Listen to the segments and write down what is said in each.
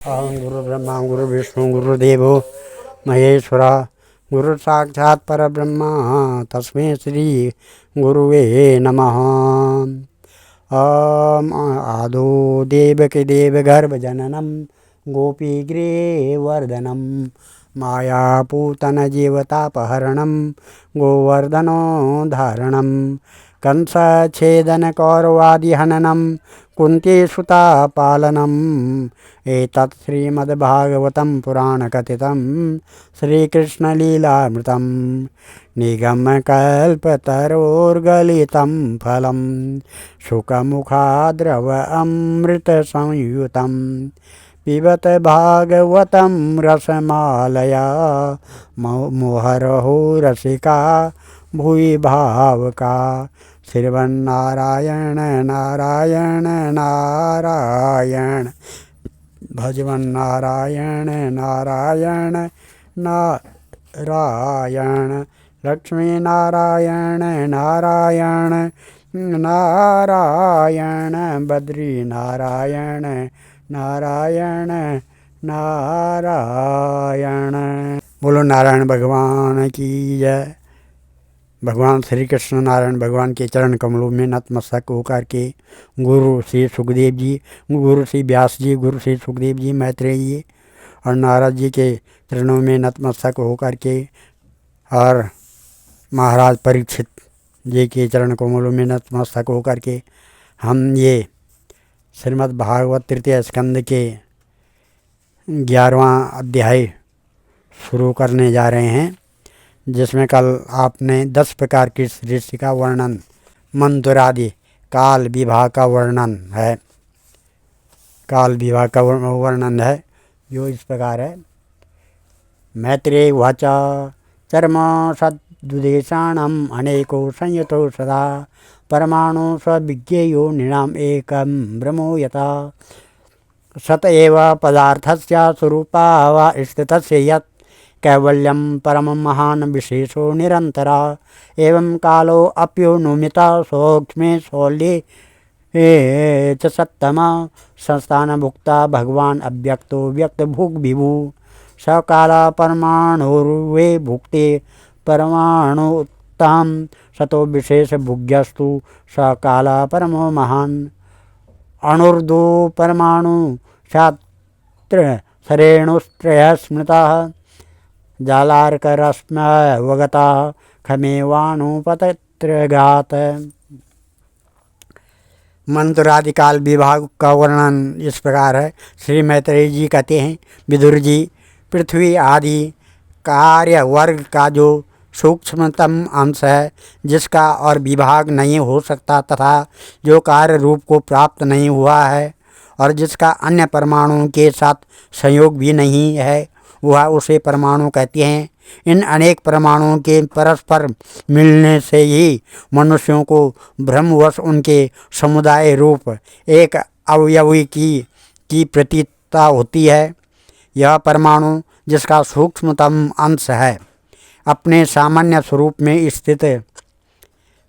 ओम गुरु ब्रह्मा गुरु विष्णु गुरुदेवो महेश्वरा गुरु साक्षात् परब्रह्म तस्मै श्री गुरुवे नमः। ओम आदो देवकी देवगर्भजननं गोपीगृहवर्धनं मायापूतनजीवतापहरणं गोवर्धनो धारणं कंसच्छेदनकौरवादिहननं कुन्तीसुतापालनम् एतत् श्रीमद्भागवतं पुराणकथितं श्रीकृष्णलीलामृतं निगमकल्पतरोर्गलितं फलं शुकमुखाद्रव अमृतसंयुतं पिबत भागवतं रसमालया मुहुरहो रसिका भुवि भावुका। श्रीमन्नारायण नारायण नारायण भजवन नारायण नारायण नारायण लक्ष्मी नारायण नारायण नारायण बद्री नारायण नारायण नारायण। बोलो नारायण भगवान की जय। भगवान श्री कृष्ण नारायण भगवान के चरण कमलों में नतमस्तक होकर के गुरु श्री सुखदेव जी, गुरु श्री व्यास जी, गुरु श्री सुखदेव जी, मैत्रेय जी और नारद जी के चरणों में नतमस्तक होकर के और महाराज परीक्षित जी के चरण कमलों में नतमस्तक होकर के हम ये श्रीमद् भागवत तृतीय स्कंद के 11वां अध्याय शुरू करने जा रहे हैं, जिसमें कल आपने 10 प्रकार की सृष्टि का वर्णन, मंत्र काल विवाह का वर्णन है। काल विवाह का वर्णन है जो इस प्रकार है। मैत्रेय उवाच चर्म सद्दुदेशाणम् अनेको संयतो सदा परमाणु स्वविज्ञेयो नृणाम् एकं ब्रह्मो यथा सत एव पदार्थस्य स्वरूपा वा स्थितस्य यत् कैवल्यं परमं महान् विशेषो निरन्तरा एवं कालो अप्योनुमिता सूक्ष्मे स्थूले च सत्तमा संस्थानभुक्ता भगवान् अव्यक्तो व्यक्तभुग् विभु स काल परमाणुर्वे भुक्ते परमाणुत्तां सतो विशेषभुग्यस्तु स काल परमो महान् अणुर्दो परमाणु शात्र सरेणुस्त्रयः स्मृताः जालार्करश्म्यवगता खमेवाणुपतत्रगात। मंत्रादि काल विभाग का वर्णन इस प्रकार है। श्री मैत्रेय जी कहते हैं, विदुर जी, पृथ्वी आदि कार्य वर्ग का जो सूक्ष्मतम अंश है, जिसका और विभाग नहीं हो सकता तथा जो कार्य रूप को प्राप्त नहीं हुआ है और जिसका अन्य परमाणुओं के साथ संयोग भी नहीं है, वह उसे परमाणु कहते हैं। इन अनेक परमाणुओं के परस्पर मिलने से ही मनुष्यों को भ्रमवश उनके समुदाय रूप एक अवयवी की प्रतीतता होती है। यह परमाणु, जिसका सूक्ष्मतम अंश है, अपने सामान्य स्वरूप में स्थित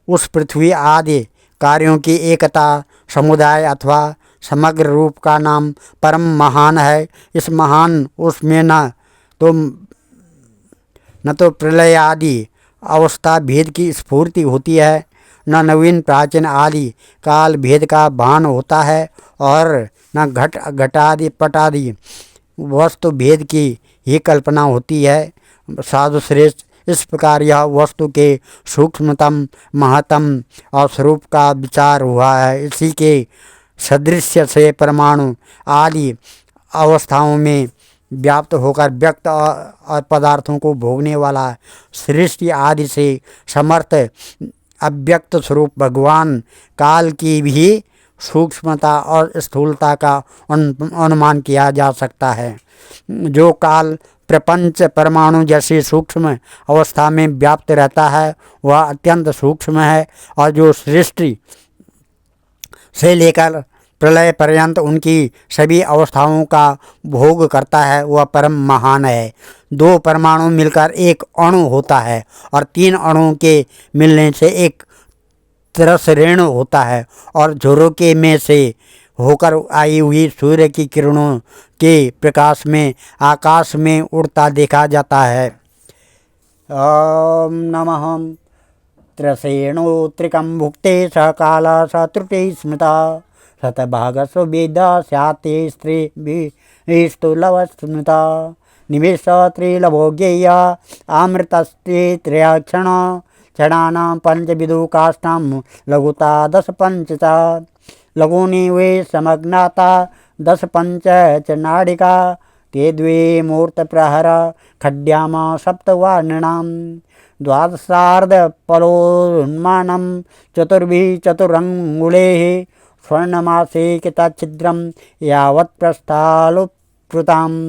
उस पृथ्वी आदि कार्यों की एकता, समुदाय अथवा समग्र रूप का नाम परम महान है। इस महान उसमें न तो प्रलय आदि अवस्था भेद की स्फूर्ति होती है, न नवीन प्राचीन आदि काल भेद का भान होता है और न घटादि पटादि वस्तु भेद की ही कल्पना होती है। साधु श्रेष्ठ, इस प्रकार यह वस्तु के सूक्ष्मतम महत्तम और स्वरूप का विचार हुआ है। इसी के सदृश्य से परमाणु आदि अवस्थाओं में व्याप्त होकर व्यक्त और पदार्थों को भोगने वाला सृष्टि आदि से समर्थ अव्यक्त स्वरूप भगवान काल की भी सूक्ष्मता और स्थूलता का अनुमान किया जा सकता है। जो काल प्रपंच परमाणु जैसी सूक्ष्म अवस्था में व्याप्त रहता है, वह अत्यंत सूक्ष्म है, और जो सृष्टि से लेकर प्रलय पर्यंत उनकी सभी अवस्थाओं का भोग करता है, वह परम महान है। 2 परमाणु मिलकर एक अणु होता है और 3 अणुओं के मिलने से एक तरस ऋण होता है और झोरोके में से होकर आई हुई सूर्य की किरणों के प्रकाश में आकाश में उड़ता देखा जाता है। ओम नमः त्रसेणोत्रिकं भुक्ते स काल स त्रुटि स्मृता शतभागस्व वेद स्याते स्त्रीभिस्तु लवस्मृता निवेश त्रिलभो ज्ञेय आमृतस्ते त्रयक्षण क्षणानां पंचविदु काष्ठां लघुता 10 पंचचा लघूनि वे समग्नाता 10 पंच च नाडिका ते द्वे मूर्तप्रहर खड्याम सप्तवर्णिनां द्वादशार्धपलोन्मानं चतुर्भिः चतुरङ्गुलेः स्वर्णमासे कितच्छिद्रं यावत् प्रस्थालुप्रुताम्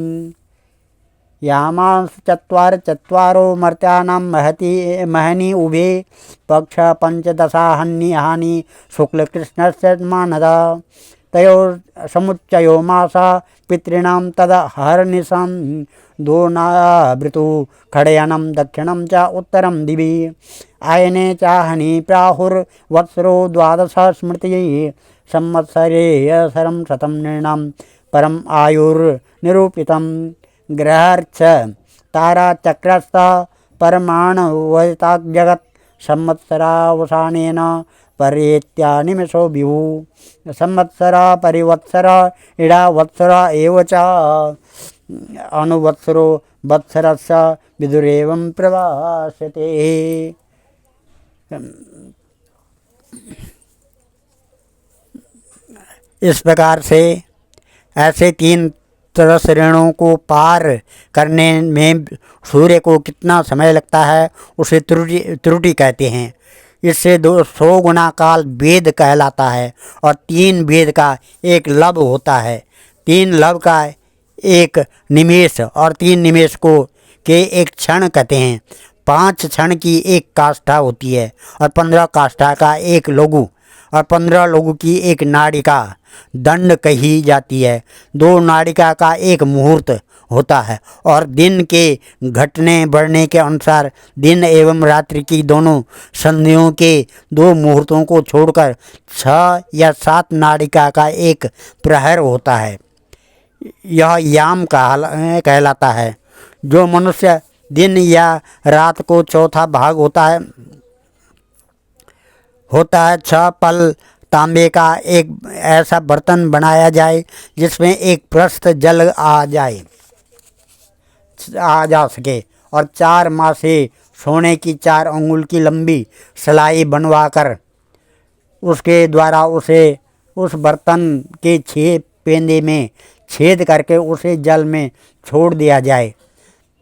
यामांश्चत्वारो मर्त्यानां महनी उभे पक्ष पंचदशाहन्यहानि शुक्लकृष्णस्य मानदा तयो समुच्चयो मासा पितॄणां तदहर्निशं दोनावृतु खडयनं दक्षिणं च उत्तरं दिवि आयने चाहनि प्राहुर्वत्सरो 12 स्मृतिः संवत्सरे असरं शतं नृणां परम आयुर्निरूपितं ग्रहार्च तारा चक्रस्थ परमाणुवताक जगत् संवत्सरावसानेन परेत्या निमिषो विभु संवत्सर परिवत्सर इडा वत्सर एव च अनुवत्सरो वत्सरस्य विदुरेवं प्रभाषते। इस प्रकार से ऐसे 3 तरस ऋणों को पार करने में सूर्य को कितना समय लगता है उसे त्रुटि कहते हैं। इससे 200 गुना काल वेद कहलाता है और 3 वेद का एक लब होता है। 3 लब का एक निमेष और 3 निमेष को के एक क्षण कहते हैं। 5 क्षण की एक काष्ठा होती है और 15 काष्ठा का एक लघु और 15 लघु की एक नाड़िका दंड कही जाती है। 2 नाड़िका का एक मुहूर्त होता है और दिन के घटने बढ़ने के अनुसार दिन एवं रात्रि की दोनों संधियों के 2 मुहूर्तों को छोड़कर 6 या 7 नाड़िका का एक प्रहर होता है। यह याम कहलाता है। जो मनुष्य दिन या रात को चौथा भाग होता है 6 पल तांबे का एक ऐसा बर्तन बनाया जाए जिसमें एक प्रस्थ जल आ जा सके और 4 मासे सोने की 4 अंगुल की लंबी सलाई बनवाकर उसके द्वारा उसे उस बर्तन के 6 पेंदे में छेद करके उसे जल में छोड़ दिया जाए।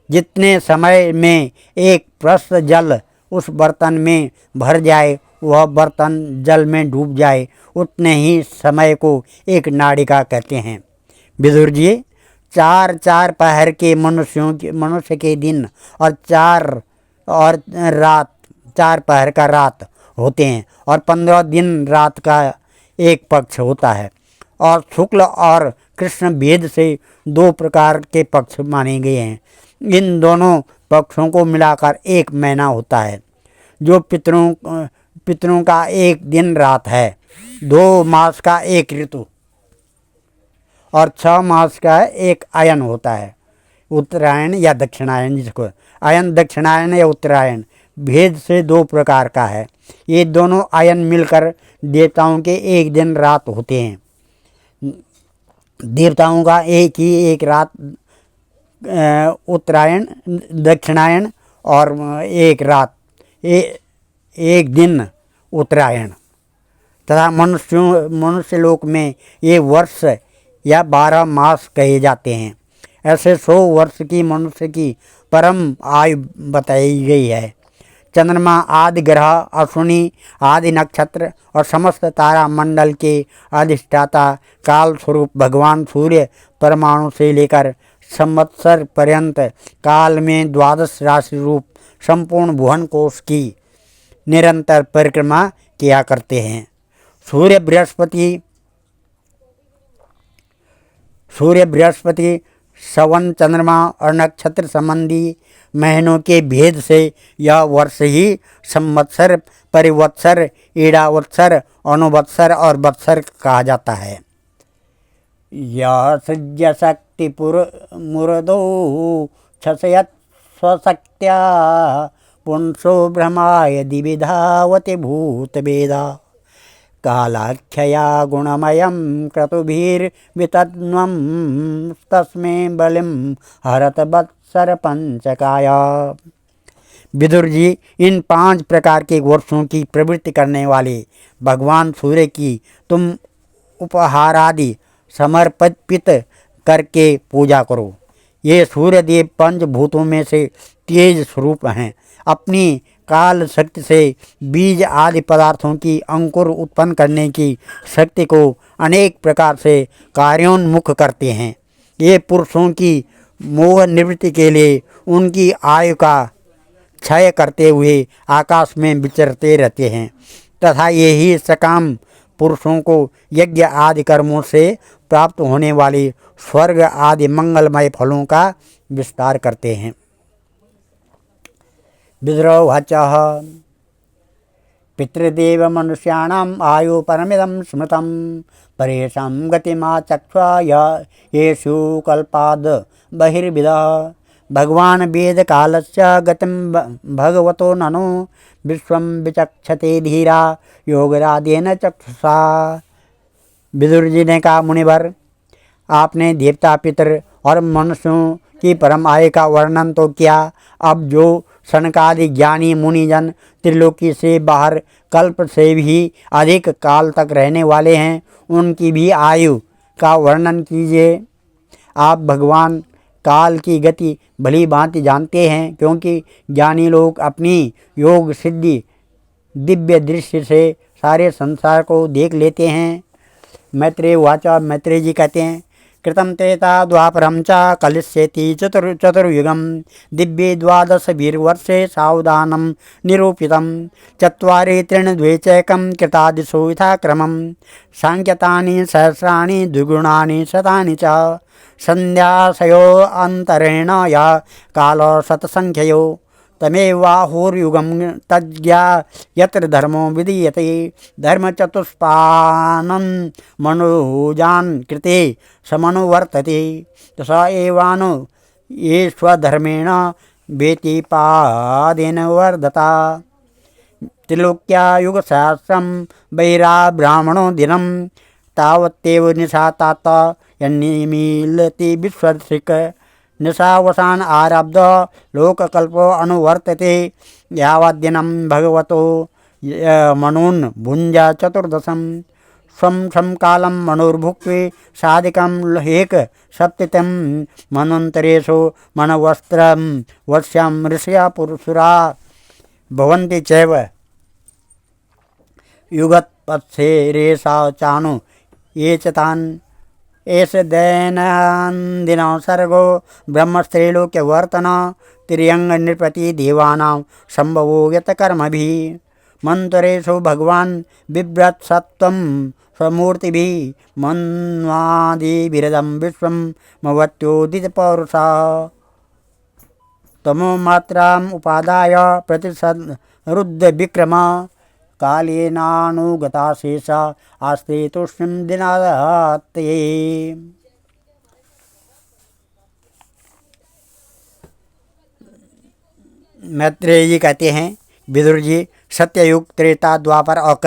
जितने समय में एक प्रस्थ जल उस बर्तन में भर जाए वह बर्तन जल में डूब जाए उतने ही समय को एक नाड़िका कहते हैं। विदुर जी 4 पहर के मनुष्य के दिन और 4 पहर का रात होते हैं और 15 दिन रात का एक पक्ष होता है और शुक्ल और कृष्ण भेद से 2 प्रकार के पक्ष माने गए हैं। इन दोनों पक्षों को मिलाकर 1 महीना होता है जो पितरों का 1 दिन रात है। 2 मास का 1 ऋतु और 6 मास का 1 अयन होता है। उत्तरायण या दक्षिणायन, जिसको अयन दक्षिणायन या उत्तरायण भेद से 2 प्रकार का है। ये दोनों अयन मिलकर देवताओं के 1 दिन रात होते हैं। देवताओं का एक रात उत्तरायण दक्षिणायन और 1 रात 1 दिन उत्तरायण तथा मनुष्य लोक में ये वर्ष या 12 मास कहे जाते हैं। ऐसे 100 वर्ष की मनुष्य की परम आयु बताई गई है। चंद्रमा आदि ग्रह अश्विनी आदि नक्षत्र और समस्त तारा मंडल के अधिष्ठाता काल स्वरूप भगवान सूर्य परमाणु से लेकर संवत्सर पर्यंत काल में 12 राशि रूप संपूर्ण भुवन कोश की निरंतर परिक्रमा किया करते हैं। सूर्य बृहस्पति श्रवण चंद्रमा और नक्षत्र संबंधी महीनों के भेद से यह वर्ष ही संवत्सर परिवत्सर ईड़ावत्सर अनुवत्सर और वत्सर कहा जाता है। यः सृज्य शक्तिपुरमुरदो छसयत् स्वशक्त्या पुंसो भ्रमाय दिविधावति भूतवेदा कालाख्यया गुणमयं क्रतुभिर्वितन्वं तस्मै बलिं हरत वत्सर पंचकाया। विदुर जी, इन 5 प्रकार के वर्षों की प्रवृत्ति करने वाले भगवान सूर्य की तुम उपहारादि समर्पित करके पूजा करो। ये सूर्यदेव पंचभूतों में से तेज स्वरूप हैं। अपनी काल शक्ति से बीज आदि पदार्थों की अंकुर उत्पन्न करने की शक्ति को अनेक प्रकार से कार्योन्मुख करते हैं। ये पुरुषों की मोह निवृत्ति के लिए उनकी आयु का क्षय करते हुए आकाश में विचरते रहते हैं तथा यही सकाम पुरुषों को यज्ञ आदि कर्मों से प्राप्त होने वाले स्वर्ग आदि मंगलमय फलों का विस्तार करते हैं। विद्रोवाच पितृदेव मनुष्याणाम् आयु परमिदं स्मृतं परेषां गतिमाचक्ष्वा येषु कल्पाद् बहिर्विदः भगवान वेद कालस्य गतिं भगवतो ननु विश्वं विचक्षते धीरा योगरादेन चक्षुषा। विदुर जी ने कहा, मुनिवर, आपने देवता पितर और मनुष्यों की परम आयु का वर्णन तो किया। अब जो सनकादि ज्ञानी मुनिजन त्रिलोकी से बाहर कल्प से भी अधिक काल तक रहने वाले हैं, उनकी भी आयु का वर्णन कीजिए। आप भगवान काल की गति भली भांति जानते हैं, क्योंकि ज्ञानी लोग अपनी योग सिद्धि दिव्य दृष्टि से सारे संसार को देख लेते हैं। मैत्रेय वाचा, मैत्रेय जी कहते हैं, कृतं त्रेता द्वापरं च कलिष्यति चतुर्युगं दिव्ये 12 वीरवर्षे सावधानं निरूपितं चत्वारि त्रीणि द्वे चैकं कृतादिषु यथा क्रमं सांख्यतानि सहस्राणि द्विगुणानि शतानि च संध्यासयो अंतरेण या काल शतसंख्ययो तमेवाहुर्युगं तज्ज्ञा यत्र धर्मो विधीयते धर्मचतुष्पानं मनुजान् कृते समनुवर्तते स एवानु ये स्वधर्मेण व्यतिपादेन वर्धता त्रिलोक्या युगसहस्रं वैरा ब्राह्मणो दिनं तावत्तेव निशातात यन्निमीलति विश्वसिक निशावसान आरब्ध लोककल्पो अनुवर्तते यावद्दिनं भगवतो मनून् भुञ्जा चतुर्दशं स्वं समकालं मनुर्भुक्त्वे साधिकं हेक सप्ततिं मनोन्तरेषु मनवस्त्रं वश्यं ऋषया पुरुषुरा भवन्ति चैव युगत्पत्सेरेषा चानु ये च तान् एष दैनन्दिनो सर्गो ब्रह्मस्त्रैलोक्यवर्तन तिर्यंग नृपति देवानां संभवो यतकर्मभिः मंतरेषु भगवान् बिभ्रत् सत्वं स्वमूर्तिभिः मन्वादिभिरदं विश्वं मवत्योदितपौरुषा तमो मात्राम् उपादाय प्रतिसरुद्ध विक्रम कालेनानुगता शेषा आस्ते तुष्णिं दिनाते। मैत्रेय जी कहते हैं, विदुर जी, सत्ययुग, त्रेता, द्वापर और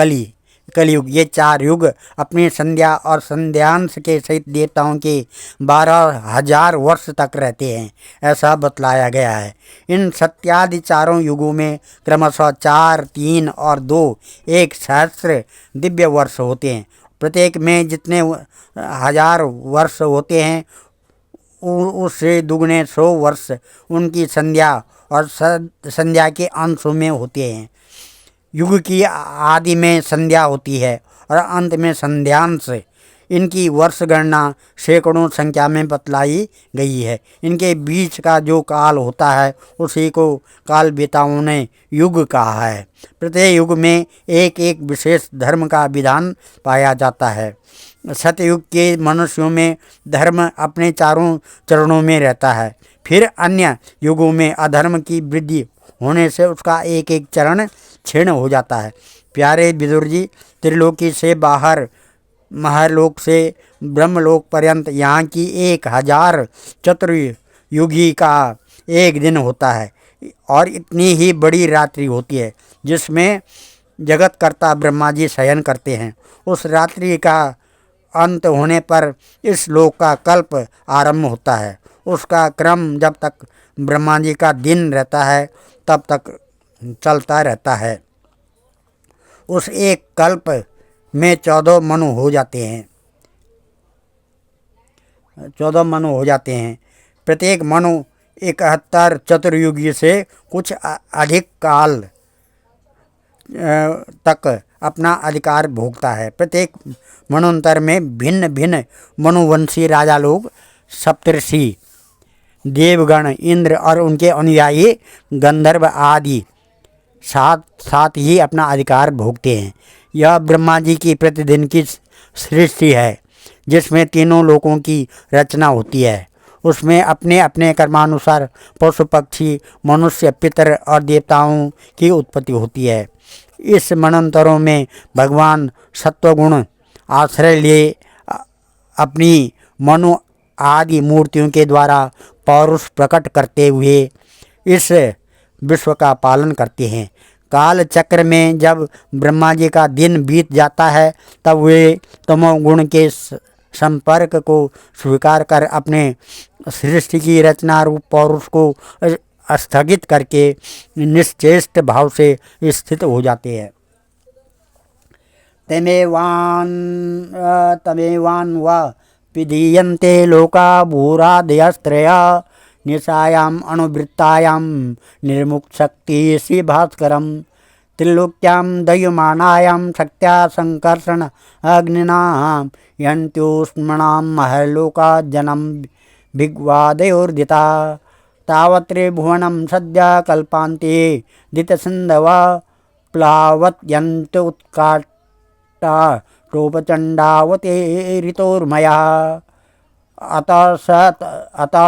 कलियुग, ये 4 युग अपनी संध्या और संध्यांश के सहित देवताओं के 12,000 वर्ष तक रहते हैं, ऐसा बतलाया गया है। इन सत्यादि चारों युगों में क्रमशः 4, 3 और 2 एक सहस्र दिव्य वर्ष होते हैं। प्रत्येक में जितने 1000 वर्ष होते हैं उससे दुगने 100 वर्ष उनकी संध्या और संध्या के अंशों में होते हैं। युग की आदि में संध्या होती है और अंत में संध्यांश। इनकी वर्ष गणना सैकड़ों संख्या में बतलाई गई है। इनके बीच का जो काल होता है उसी को कालवेताओं ने युग कहा है। प्रत्येक युग में एक एक विशेष धर्म का विधान पाया जाता है। सतयुग के मनुष्यों में धर्म अपने चारों चरणों में रहता है। फिर अन्य युगों में अधर्म की वृद्धि होने से उसका एक एक चरण क्षीण हो जाता है। प्यारे विदुर जी, त्रिलोकी से बाहर महलोक से ब्रह्मलोक पर्यंत यहाँ की 1000 चतुर्युगी का एक दिन होता है और इतनी ही बड़ी रात्रि होती है जिसमें जगतकर्ता ब्रह्मा जी शयन करते हैं। उस रात्रि का अंत होने पर इस लोक का कल्प आरंभ होता है। उसका क्रम जब तक ब्रह्मा जी का दिन रहता है तब तक चलता रहता है। उस एक कल्प में 14 मनु हो जाते हैं। 14 मनु हो जाते हैं। प्रत्येक मनु 71 चतुर्युगी से कुछ अधिक काल तक अपना अधिकार भोगता है। प्रत्येक मनोन्तर में भिन्न भिन्न मनुवंशी राजा लोग, सप्तर्षि, देवगण, इंद्र और उनके अनुयायी गंधर्व आदि साथ साथ ही अपना अधिकार भोगते हैं। यह ब्रह्मा जी की प्रतिदिन की सृष्टि है जिसमें तीनों लोकों की रचना होती है। उसमें अपने अपने कर्मानुसार पशु पक्षी, मनुष्य, पितर और देवताओं की उत्पत्ति होती है। इस मनंतरों में भगवान सत्वगुण आश्रय लिए अपनी मनु आदि मूर्तियों के द्वारा पौरुष प्रकट करते हुए इस विश्व का पालन करते हैं। काल चक्र में जब ब्रह्मा जी का दिन बीत जाता है तब वे तमोगुण के संपर्क को स्वीकार कर अपने सृष्टि की रचना रूप पौरुष को स्थगित करके निश्चेष्ट भाव से स्थित हो जाते हैं। तमेवान व विधीयन्ते लोका भूरादयस्त्रया निशायाम अनुवृत्तायाम निर्मुक्शक्ति श्री भास्करम त्रिलोक्याम दह्यमानायाम शक्त्या संकर्षण अग्निना यन्त्योष्मणाम महलोका जनम भिग्वादयोर्दिता तावत्रिभुवनं सद्य कल्पान्ते दितसिन्धव प्लावत्यन्त उत्काटा टोपचण्डावते ऋतोर्मयः अतः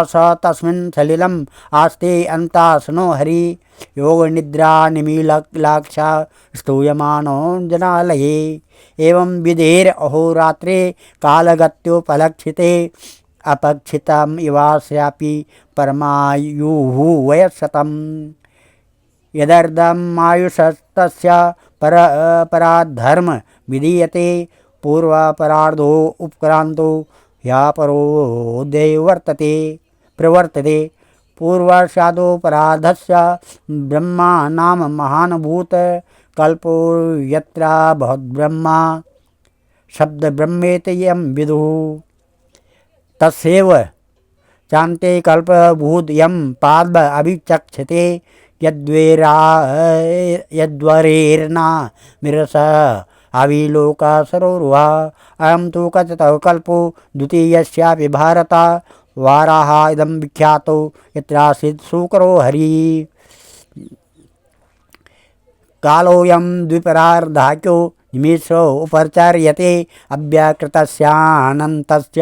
स तस्मिन् सलिलम् आस्ते अन्तासनो हरि योगनिद्रा निमीलाक्षा स्तूयमानो जनालये एवं विधेर अहोरात्रे कालगत्योपलक्षिते अपक्षितम् इवास्यापि परमायुः वयस्शतम् यदर्धम् आयुषस्तस्य पराधर्म विधीयते पूर्वापरार्धो उपक्रांतो ह्यापरोदय प्रवर्तते पूर्वाषादोपराधस्य ब्रह्मा नाम महानुभूत कल्पो यत्रा भवद्ब्रह्मा शब्द ब्रह्मेति यं विदुः तस्यैव चान्ते कल्पभूत यं पाद अभिचक्षते यद्वरेर्ना मिरस आविलोका सरोरुहा अयं तु कथितः कल्पो द्वितीयस्यापि भारत वाराह इदं विख्यातो यत्रासीत् शूकरो हरि कालोऽयं द्विपरार्धाख्यो निमिषो उपचार्यते अव्याकृतस्यानन्तस्य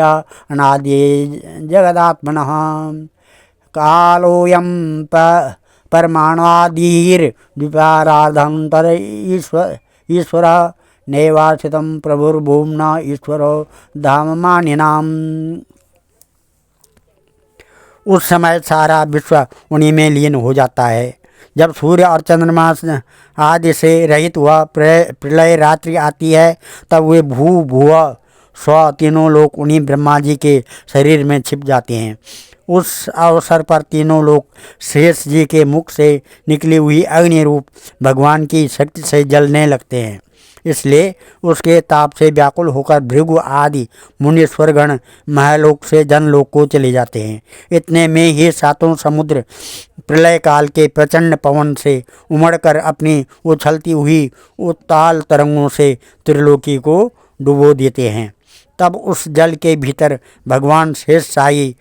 अनादि जगदात्मनः कालोऽयं परमाणादिर्द्विपरार्धान्तर ईश्वर नैवाश्रितं प्रभुर्भूम्ना ईश्वरो धाममानिनाम्। उस समय सारा विश्व उन्हीं में लीन हो जाता है। जब सूर्य और चंद्रमा आदि से रहित हुआ प्रलय रात्रि आती है तब वे भू भुव स्व तीनों लोग उन्हीं ब्रह्मा जी के शरीर में छिप जाते हैं। उस अवसर पर तीनों लोग शेष जी के मुख से निकली हुई अग्नि रूप भगवान की शक्ति से जलने लगते हैं। इसलिए उसके ताप से व्याकुल होकर भृगु आदि मुनीश्वरगण महलोक से जनलोक को चले जाते हैं। इतने में ही सातों समुद्र प्रलय काल के प्रचंड पवन से उमड़कर अपनी उछलती हुई उत्ताल तरंगों से त्रिलोकी को डुबो देते हैं। तब उस जल के भीतर भगवान शेष शाही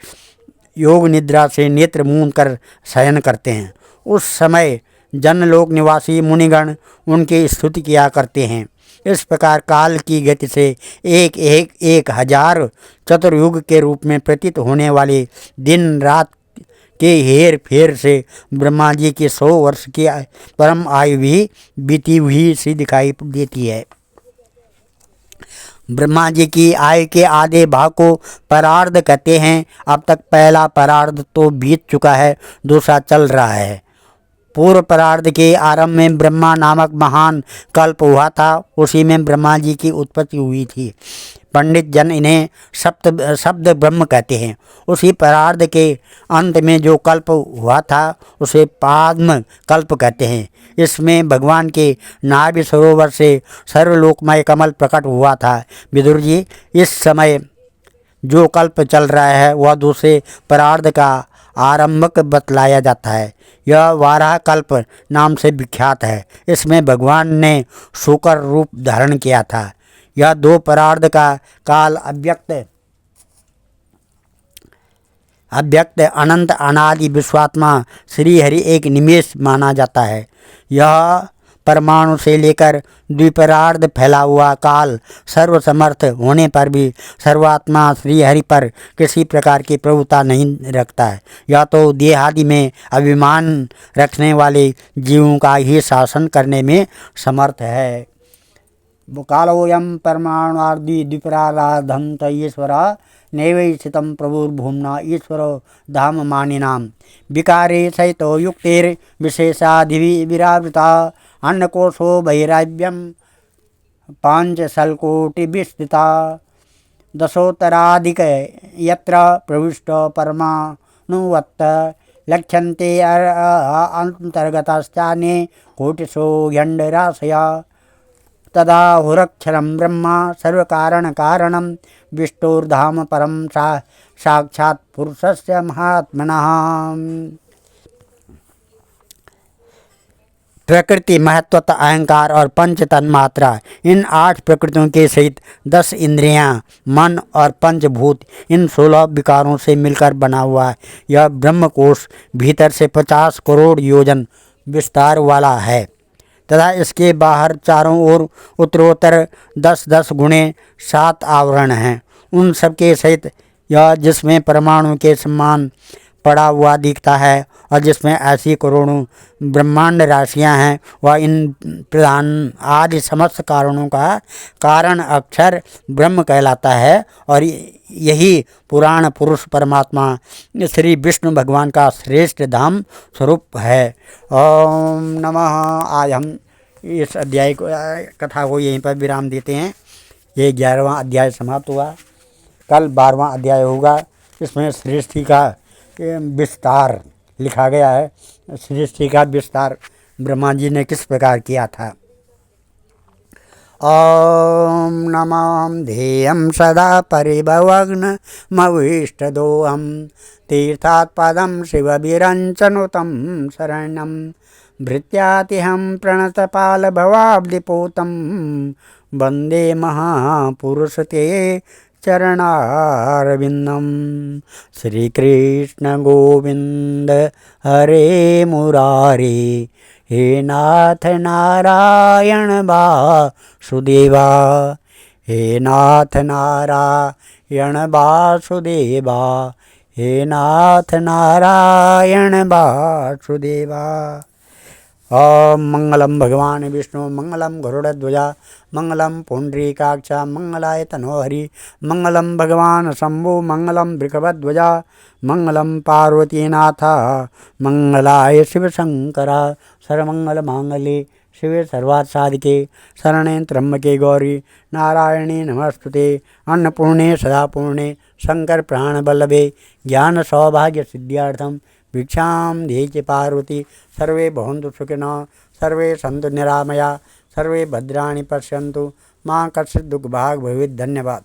योग निद्रा से नेत्र मूंद कर शयन करते हैं। उस समय जनलोक निवासी मुनिगण उनकी स्तुति किया करते हैं। इस प्रकार काल की गति से एक हजार चतुर्युग के रूप में प्रतीत होने वाले दिन रात के हेर फेर से ब्रह्मा जी की 100 वर्ष की परम आयु भी बीती हुई सी दिखाई देती है। ब्रह्मा जी की आयु के आधे भाग को परार्ध कहते हैं। अब तक पहला परार्ध तो बीत चुका है, दूसरा चल रहा है। पूर्व परार्ध के आरंभ में ब्रह्मा नामक महान कल्प हुआ था, उसी में ब्रह्मा जी की उत्पत्ति हुई थी। पंडित जन इन्हें शब्द ब्रह्म कहते हैं। उसी परार्ध के अंत में जो कल्प हुआ था उसे पाद्म कल्प कहते हैं। इसमें भगवान के नाभि सरोवर से सर्वलोकमय कमल प्रकट हुआ था। विदुर जी, इस समय जो कल्प चल रहा है वह दूसरे परार्ध का आरंभक बतलाया जाता है। यह वाराह कल्प नाम से विख्यात है। इसमें भगवान ने शूकर रूप धारण किया था। यह दो परार्ध का काल अव्यक्त अनंत अनादि विश्वात्मा श्री हरि एक निमेष माना जाता है। यह परमाणु से लेकर द्विपरार्ध फैला हुआ काल सर्वसमर्थ होने पर भी सर्वात्मा श्री हरि पर किसी प्रकार की प्रभुता नहीं रखता है। यह तो देहादि में अभिमान रखने वाले जीवों का ही शासन करने में समर्थ है। कालोऽयं परमाणुर्दि द्विपरार्धं ईश्वर नैवैषितं प्रभुर्भुम्ना ईश्वरो धाम मानिनां विकारे सहितो युक्तिर्विशेषाधिविरावृता अन्नकोशो बहिराव्यं पाञ्चशल्कोटिविस्तृता दशोत्तराधिक यत्र प्रविष्ट परमाणुवत् लक्ष्यन्ते अन्तर्गताश्चान्ये कोटिशो ह्यण्डराशया तदा हुरक्षरं ब्रह्मा सर्वकारणकारणं विष्णुर्धाम परम साक्षात् पुरुषस्य महात्मनः। प्रकृति, महत्वता, अहंकार और पंच तन्मात्रा, इन 8 प्रकृतियों के सहित 10 इंद्रियां, मन और पंचभूत, इन 16 विकारों से मिलकर बना हुआ है। यह ब्रह्मकोश भीतर से 50 करोड़ योजन विस्तार वाला है तथा इसके बाहर चारों ओर उत्तरोत्तर 10-10 गुणे 7 आवरण हैं। उन सब के सहित यह जिसमें परमाणु के समान पड़ा हुआ दिखता है और जिसमें ऐसी करोड़ों ब्रह्मांड राशियां हैं, वह इन प्रधान आदि समस्त कारणों का कारण अक्षर ब्रह्म कहलाता है। और यही पुराण पुरुष परमात्मा श्री विष्णु भगवान का श्रेष्ठ धाम स्वरूप है। ओम नमः। आज हम इस अध्याय को कथा को यहीं पर विराम देते हैं। ये 11वां अध्याय समाप्त हुआ। कल 12वां अध्याय होगा। इसमें सृष्टि का विस्तार लिखा गया है। सृष्टि का विस्तार ब्रह्मा जी ने किस प्रकार किया था। ओम नमः ध्येयं सदा परिभवग्नमविष्टदोहं तीर्थात् पदं शिवभिरञ्चनुतं शरणं भृत्यातिहं प्रणतपालभवाब्धिपूतं वन्दे महापुरुषते चरणारविन्दं। श्रीकृष्ण गोविंद हरे मुरारे, हे नाथ नारायण वासुदेवा, हे नाथ नारायण वासुदेवा, हे नाथ नारायण वासुदेवा। ओम मंगलम भगवान विष्णु मंगलम गरुड़ध्वजा मंगलम पुंडरीकाक्ष मंगलाय तनोहरि मंगलम भगवान शंभु मंगलम वृषभध्वजा मंगलम पार्वतीनाथ मंगलाय शिव शंकरा। सर्वमंगल मांगल्ये शिवे सर्वार्थ साधिके शरणे त्र्यंबके गौरी नारायणी नमस्तुते। अन्नपूर्णे सदा पूर्णे शंकर प्राण वल्लभे ज्ञान सौभाग्य सिद्ध्यार्थम भिक्षां देहि पार्वती। सर्वे भवन्तु सुखिनः, सर्वे सन्तु निरामया, सर्वे भद्राणि पश्यन्तु, मां कश्चित् दुःखभाग् भवेत्। धन्यवाद।